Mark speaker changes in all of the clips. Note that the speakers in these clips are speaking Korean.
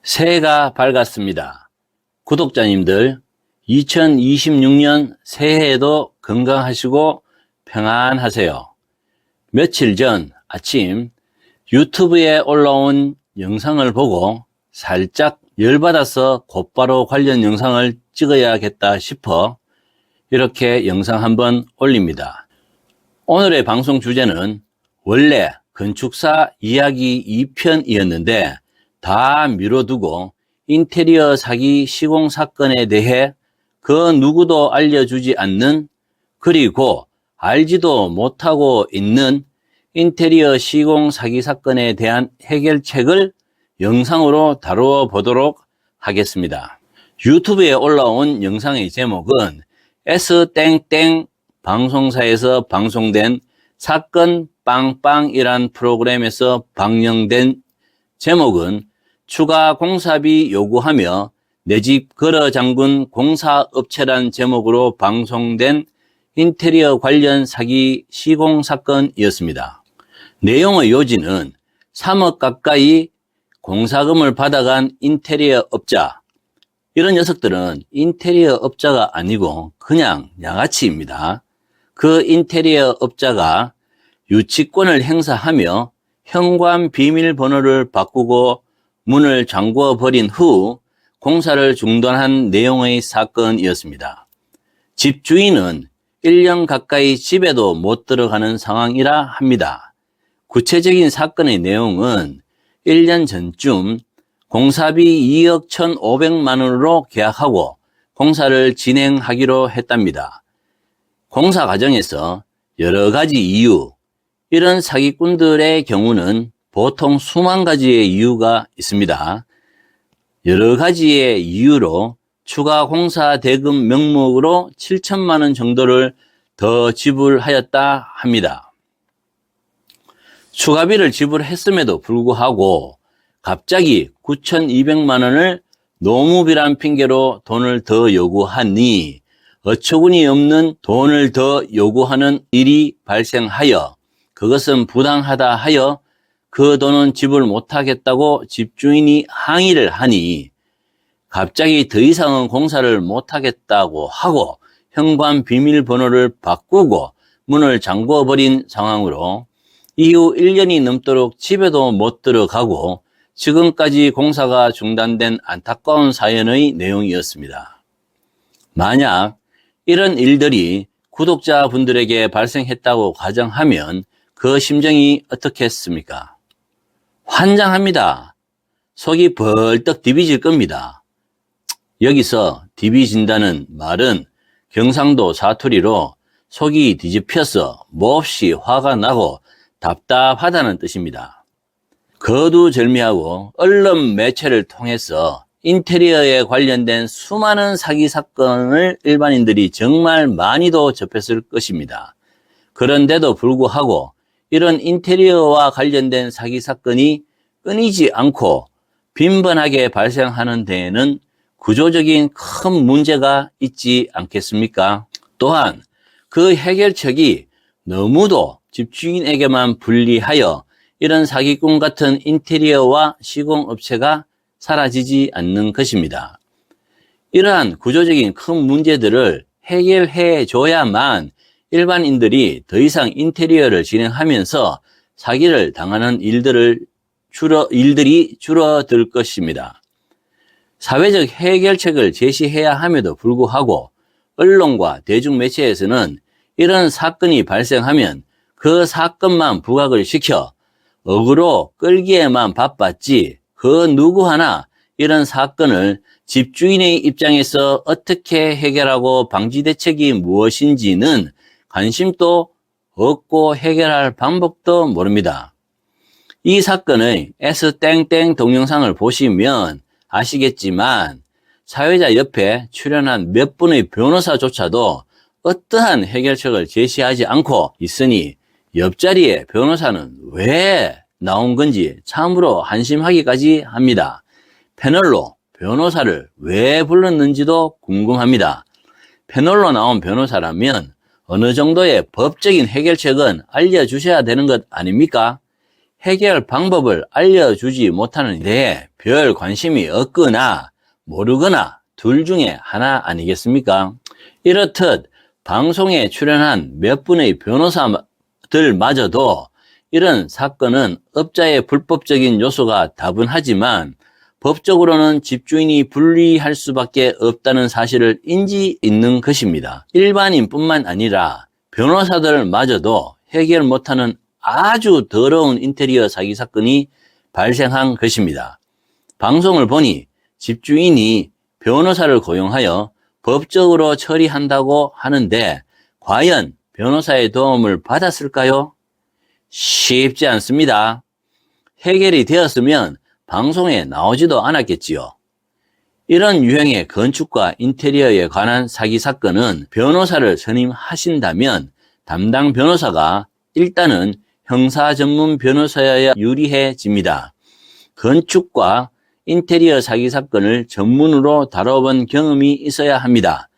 Speaker 1: 새해가 밝았습니다. 구독자님들, 2026년 새해에도 건강하시고 평안하세요. 며칠 전 아침 유튜브에 올라온 영상을 보고 살짝 열받아서 곧바로 관련 영상을 찍어야겠다 싶어 이렇게 영상 한번 올립니다. 오늘의 방송 주제는 원래 건축사 이야기 2편이었는데 다 미뤄두고 인테리어 사기 시공 사건에 대해 그 누구도 알려주지 않는, 그리고 알지도 못하고 있는 인테리어 시공 사기 사건에 대한 해결책을 영상으로 다루어 보도록 하겠습니다. 유튜브에 올라온 영상의 제목은 S땡땡 방송사에서 방송된 사건 빵빵이란 프로그램에서 방영된 제목은 추가 공사비 요구하며 내 집 걸어 잠근 공사업체란 제목으로 방송된 인테리어 관련 사기 시공 사건이었습니다. 내용의 요지는 3억 가까이 공사금을 받아간 인테리어 업자, 이런 녀석들은 인테리어 업자가 아니고 그냥 양아치입니다. 그 인테리어 업자가 유치권을 행사하며 현관 비밀번호를 바꾸고 문을 잠궈 버린 후 공사를 중단한 내용의 사건이었습니다. 집주인은 1년 가까이 집에도 못 들어가는 상황이라 합니다. 구체적인 사건의 내용은 1년 전쯤 공사비 2억 1,500만 원으로 계약하고 공사를 진행하기로 했답니다. 공사 과정에서 여러 가지 이유, 이런 사기꾼들의 경우는 보통 수만 가지의 이유가 있습니다. 여러 가지의 이유로 추가 공사 대금 명목으로 7천만 원 정도를 더 지불하였다 합니다. 추가비를 지불했음에도 불구하고 갑자기 9,200만 원을 노무비란 핑계로 돈을 더 요구하니 어처구니 없는 돈을 더 요구하는 일이 발생하여 그것은 부당하다 하여 그 돈은 지불 못하겠다고 집주인이 항의를 하니 갑자기 더 이상은 공사를 못하겠다고 하고 현관 비밀번호를 바꾸고 문을 잠궈버린 상황으로 이후 1년이 넘도록 집에도 못 들어가고 지금까지 공사가 중단된 안타까운 사연의 내용이었습니다. 만약 이런 일들이 구독자분들에게 발생했다고 가정하면 그 심정이 어떻겠습니까? 환장합니다. 속이 벌떡 디비질 겁니다. 여기서 디비진다는 말은 경상도 사투리로 속이 뒤집혀서 몹시 화가 나고 답답하다는 뜻입니다. 거두절미하고 언론 매체를 통해서 인테리어에 관련된 수많은 사기 사건을 일반인들이 정말 많이도 접했을 것입니다. 그런데도 불구하고 이런 인테리어와 관련된 사기 사건이 끊이지 않고 빈번하게 발생하는 데에는 구조적인 큰 문제가 있지 않겠습니까? 또한 그 해결책이 너무도 집주인에게만 불리하여 이런 사기꾼 같은 인테리어와 시공업체가 사라지지 않는 것입니다. 이러한 구조적인 큰 문제들을 해결해 줘야만 일반인들이 더 이상 인테리어를 진행하면서 사기를 당하는 일들이 줄어들 것입니다. 사회적 해결책을 제시해야 함에도 불구하고 언론과 대중매체에서는 이런 사건이 발생하면 그 사건만 부각을 시켜 억으로 끌기에만 바빴지 그 누구 하나 이런 사건을 집주인의 입장에서 어떻게 해결하고 방지 대책이 무엇인지는 관심도 없고 해결할 방법도 모릅니다. 이 사건의 S땡땡 동영상을 보시면 아시겠지만 사회자 옆에 출연한 몇 분의 변호사조차도 어떠한 해결책을 제시하지 않고 있으니 옆자리에 변호사는 왜 나온 건지 참으로 한심하기까지 합니다. 패널로 변호사를 왜 불렀는지도 궁금합니다. 패널로 나온 변호사라면 어느 정도의 법적인 해결책은 알려주셔야 되는 것 아닙니까? 해결 방법을 알려주지 못하는 데 별 관심이 없거나 모르거나 둘 중에 하나 아니겠습니까? 이렇듯 방송에 출연한 몇 분의 변호사들마저도 이런 사건은 업자의 불법적인 요소가 다분하지만 법적으로는 집주인이 불리할 수밖에 없다는 사실을 인지 있는 것입니다. 일반인뿐만 아니라 변호사들마저도 해결 못하는 아주 더러운 인테리어 사기 사건이 발생한 것입니다. 방송을 보니 집주인이 변호사를 고용하여 법적으로 처리한다고 하는데 과연 변호사의 도움을 받았을까요? 쉽지 않습니다. 해결이 되었으면 방송에 나오지도 않았겠지요. 이런 유형의 건축과 인테리어에 관한 사기 사건은 변호사를 선임하신다면 담당 변호사가 일단은 형사 전문 변호사여야 유리해집니다. 건축과 인테리어 사기 사건을 전문으로 다뤄본 경험이 있어야 합니다.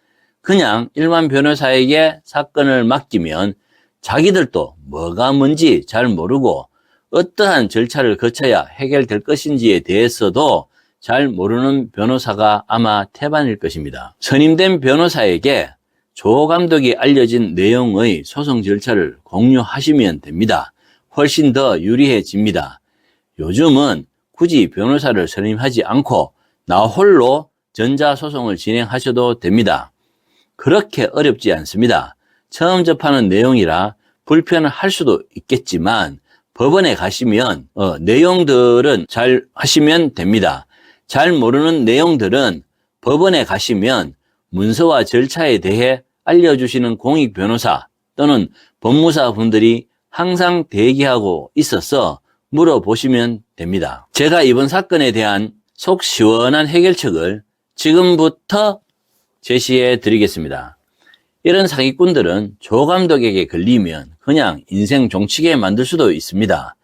Speaker 1: 그냥 일반 변호사에게 사건을 맡기면 자기들도 뭐가 뭔지 잘 모르고 어떠한 절차를 거쳐야 해결될 것인지에 대해서도 잘 모르는 변호사가 아마 태반일 것입니다. 선임된 변호사에게 조 감독이 알려진 내용의 소송 절차를 공유하시면 됩니다. 훨씬 더 유리해집니다. 요즘은 굳이 변호사를 선임하지 않고 나 홀로 전자소송을 진행하셔도 됩니다. 그렇게 어렵지 않습니다. 처음 접하는 내용이라 불편할 수도 있겠지만 법원에 가시면 내용들은 잘 하시면 됩니다. 잘 모르는 내용들은 법원에 가시면 문서와 절차에 대해 알려주시는 공익 변호사 또는 법무사 분들이 항상 대기하고 있어서 물어보시면 됩니다. 제가 이번 사건에 대한 속 시원한 해결책을 지금부터 제시해 드리겠습니다. 이런 사기꾼들은 조 감독에게 걸리면 그냥 인생 종치게 만들 수도 있습니다.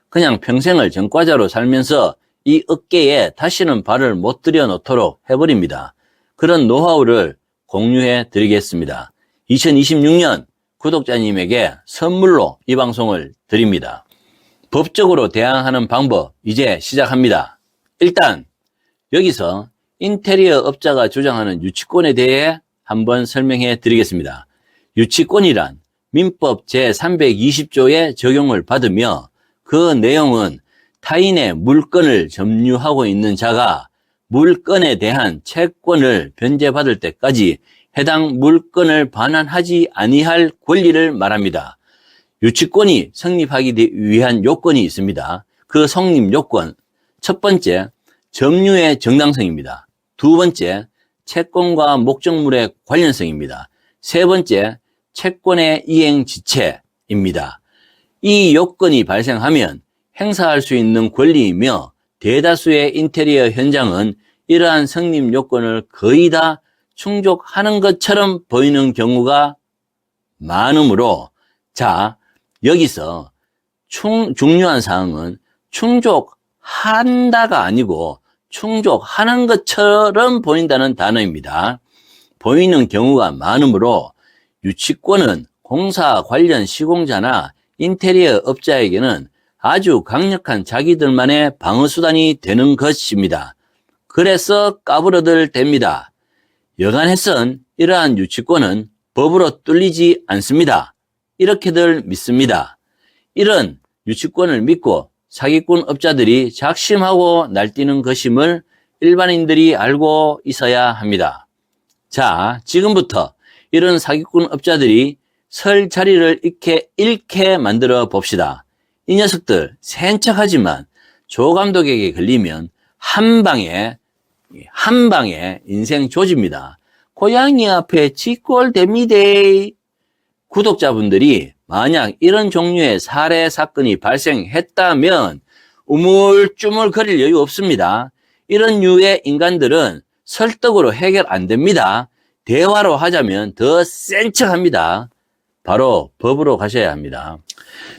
Speaker 1: 그냥 평생을 전과자로 살면서 이 업계에 다시는 발을 못 들여놓도록 해버립니다. 그런 노하우를 공유해 드리겠습니다. 2026년 구독자님에게 선물로 이 방송을 드립니다. 법적으로 대항하는 방법 이제 시작합니다. 일단 여기서 인테리어 업자가 주장하는 유치권에 대해 한번 설명해 드리겠습니다. 유치권이란 민법 제320조의 적용을 받으며 그 내용은 타인의 물건을 점유하고 있는 자가 물건에 대한 채권을 변제받을 때까지 해당 물건을 반환하지 아니할 권리를 말합니다. 유치권이 성립하기 위한 요건이 있습니다. 그 성립 요건, 첫 번째, 점유의 정당성입니다. 두 번째, 채권과 목적물의 관련성입니다. 세 번째, 채권의 이행 지체입니다. 이 요건이 발생하면 행사할 수 있는 권리이며 대다수의 인테리어 현장은 이러한 성립 요건을 거의 다 충족하는 것처럼 보이는 경우가 많으므로 자, 여기서 중요한 사항은 충족한다가 아니고 충족하는 것처럼 보인다는 단어입니다. 보이는 경우가 많으므로 유치권은 공사 관련 시공자나 인테리어 업자에게는 아주 강력한 자기들만의 방어수단이 되는 것입니다. 그래서 까불어들 됩니다. 여간해선 이러한 유치권은 법으로 뚫리지 않습니다. 이렇게들 믿습니다. 이런 유치권을 믿고 사기꾼 업자들이 작심하고 날뛰는 것임을 일반인들이 알고 있어야 합니다. 자, 지금부터 이런 사기꾼 업자들이 설 자리를 잃게 만들어 봅시다. 이 녀석들 센 척하지만 조 감독에게 걸리면 한 방에 인생 조집니다. 고양이 앞에 쥐꼴 됩니다. 구독자분들이 만약 이런 종류의 살해 사건이 발생했다면 우물쭈물 거릴 여유 없습니다. 이런 류의 인간들은 설득으로 해결 안 됩니다. 대화로 하자면 더 센 척합니다. 바로 법으로 가셔야 합니다.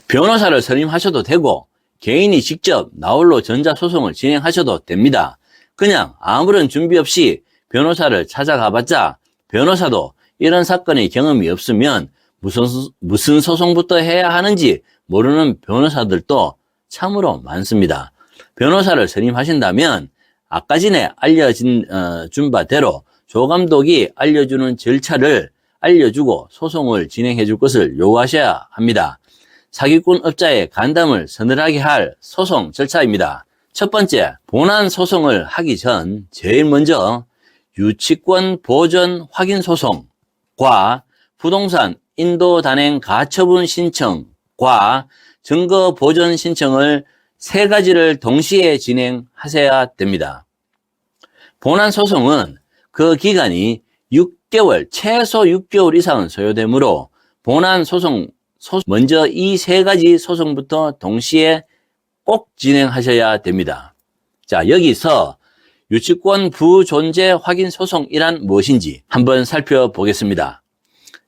Speaker 1: 변호사를 선임하셔도 되고 개인이 직접 나홀로 전자소송을 진행하셔도 됩니다. 그냥 아무런 준비 없이 변호사를 찾아가봤자 변호사도 이런 사건의 경험이 없으면 무슨 소송부터 해야 하는지 모르는 변호사들도 참으로 많습니다. 변호사를 선임하신다면 아까 전에 준 바대로 조 감독이 알려주는 절차를 알려주고 소송을 진행해 줄 것을 요구하셔야 합니다. 사기꾼 업자의 간담을 서늘하게 할 소송 절차입니다. 첫 번째, 본안 소송을 하기 전 제일 먼저 유치권 보전 확인 소송과 부동산 인도 단행 가처분 신청과 증거 보전 신청을 세 가지를 동시에 진행하셔야 됩니다. 본안 소송은 그 기간이 6개월, 최소 6개월 이상은 소요되므로 본안 소송 먼저 이 세 가지 소송부터 동시에 꼭 진행하셔야 됩니다. 자, 여기서 유치권 부존재 확인 소송이란 무엇인지 한번 살펴보겠습니다.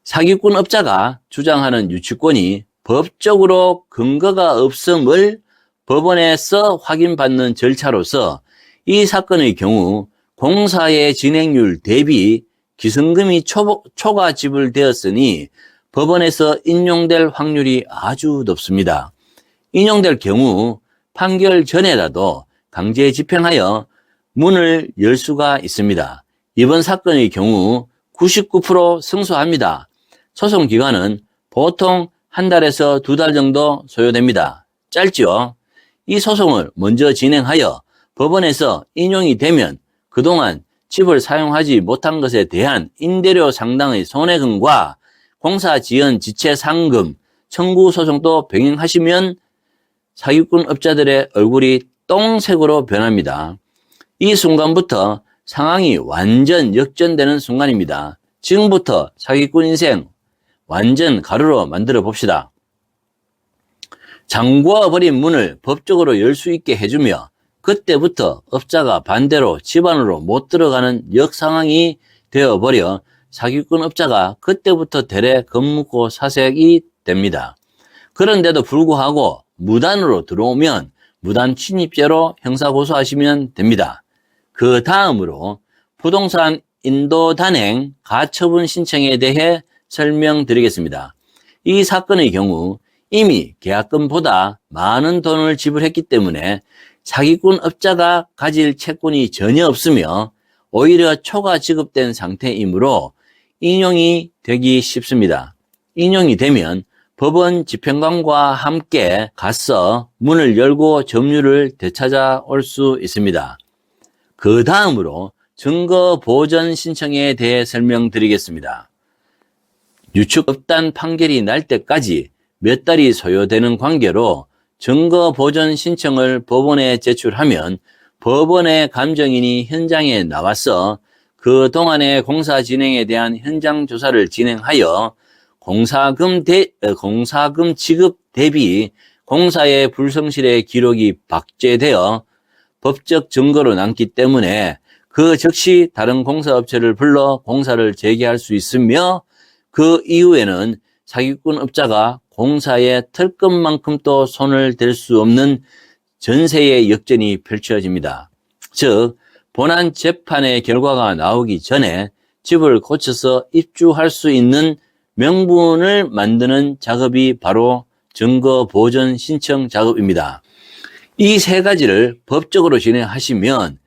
Speaker 1: 사기꾼 업자가 주장하는 유치권이 법적으로 근거가 없음을 법원에서 확인받는 절차로서 이 사건의 경우 공사의 진행률 대비 기승금이 초과 지불되었으니 법원에서 인용될 확률이 아주 높습니다. 인용될 경우 판결 전에라도 강제 집행하여 문을 열 수가 있습니다. 이번 사건의 경우 99% 승소합니다. 소송 기간은 보통 한 달에서 두 달 정도 소요됩니다. 짧지요? 이 소송을 먼저 진행하여 법원에서 인용이 되면 그동안 집을 사용하지 못한 것에 대한 임대료 상당의 손해금과 공사 지연 지체 상금 청구 소송도 병행하시면 사기꾼 업자들의 얼굴이 똥색으로 변합니다. 이 순간부터 상황이 완전 역전되는 순간입니다. 지금부터 사기꾼 인생 완전 가루로 만들어 봅시다. 잠궈버린 문을 법적으로 열 수 있게 해주며 그때부터 업자가 반대로 집 안으로 못 들어가는 역상황이 되어버려 사기꾼 업자가 그때부터 대래 겁먹고 사색이 됩니다. 그런데도 불구하고 무단으로 들어오면 무단 침입죄로 형사고소하시면 됩니다. 그 다음으로 부동산 인도 단행 가처분 신청에 대해 설명드리겠습니다. 이 사건의 경우 이미 계약금보다 많은 돈을 지불했기 때문에 사기꾼 업자가 가질 채권이 전혀 없으며 오히려 초과 지급된 상태이므로 인용이 되기 쉽습니다. 인용이 되면 법원 집행관과 함께 가서 문을 열고 점유를 되찾아올 수 있습니다. 그 다음으로 증거 보전 신청에 대해 설명드리겠습니다. 유축업단 판결이 날 때까지 몇 달이 소요되는 관계로 증거 보전 신청을 법원에 제출하면 법원의 감정인이 현장에 나와서 그 동안의 공사 진행에 대한 현장 조사를 진행하여 공사금 지급 대비 공사의 불성실의 기록이 박제되어 법적 증거로 남기 때문에 그 즉시 다른 공사업체를 불러 공사를 재개할 수 있으며 그 이후에는 사기꾼 업자가 공사에 털끝만큼도 손을 댈 수 없는 전세의 역전이 펼쳐집니다. 즉 본안 재판의 결과가 나오기 전에 집을 고쳐서 입주할 수 있는 명분을 만드는 작업이 바로 증거 보전 신청 작업입니다. 이 세 가지를 법적으로 진행하시면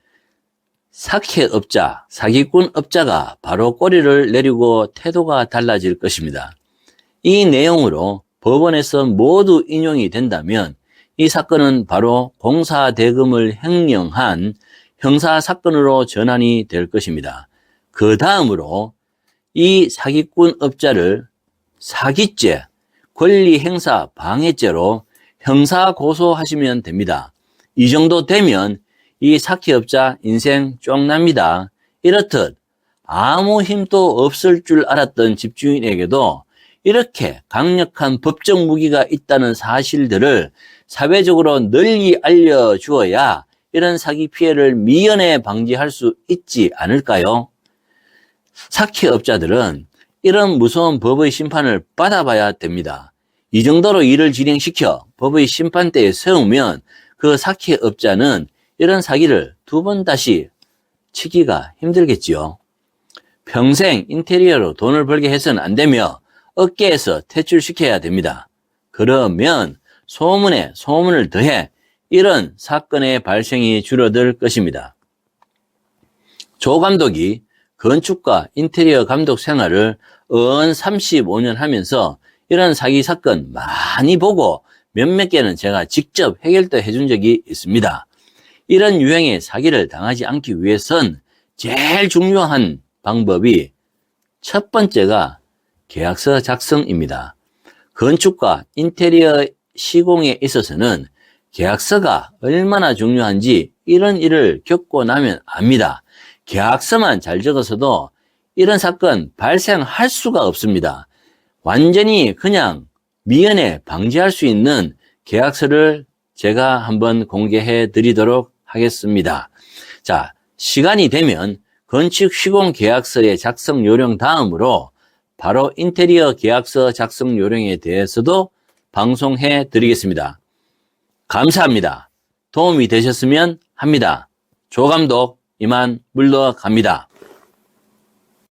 Speaker 1: 사기업자, 사기꾼 업자가 바로 꼬리를 내리고 태도가 달라질 것입니다. 이 내용으로 법원에서 모두 인용이 된다면 이 사건은 바로 공사대금을 횡령한 형사사건으로 전환이 될 것입니다. 그 다음으로 이 사기꾼 업자를 사기죄, 권리행사 방해죄로 형사고소하시면 됩니다. 이 정도 되면 이 사기업자 인생 쫑납니다. 이렇듯 아무 힘도 없을 줄 알았던 집주인에게도 이렇게 강력한 법적 무기가 있다는 사실들을 사회적으로 널리 알려주어야 이런 사기 피해를 미연에 방지할 수 있지 않을까요? 사기업자들은 이런 무서운 법의 심판을 받아봐야 됩니다. 이 정도로 일을 진행시켜 법의 심판대에 세우면 그 사기업자는 이런 사기를 두 번 다시 치기가 힘들겠지요. 평생 인테리어로 돈을 벌게 해서는 안 되며 업계에서 퇴출시켜야 됩니다. 그러면 소문에 소문을 더해 이런 사건의 발생이 줄어들 것입니다. 조 감독이 건축과 인테리어 감독 생활을 은 35년 하면서 이런 사기 사건 많이 보고 몇몇 개는 제가 직접 해결도 해준 적이 있습니다. 이런 유형의 사기를 당하지 않기 위해선 제일 중요한 방법이 첫 번째가 계약서 작성입니다. 건축과 인테리어 시공에 있어서는 계약서가 얼마나 중요한지 이런 일을 겪고 나면 압니다. 계약서만 잘 적어서도 이런 사건 발생할 수가 없습니다. 완전히 그냥 미연에 방지할 수 있는 계약서를 제가 한번 공개해 드리도록 하겠습니다. 자, 시간이 되면 건축 시공 계약서의 작성 요령 다음으로 바로 인테리어 계약서 작성 요령에 대해서도 방송해 드리겠습니다. 감사합니다. 도움이 되셨으면 합니다. 조 감독 이만 물러갑니다.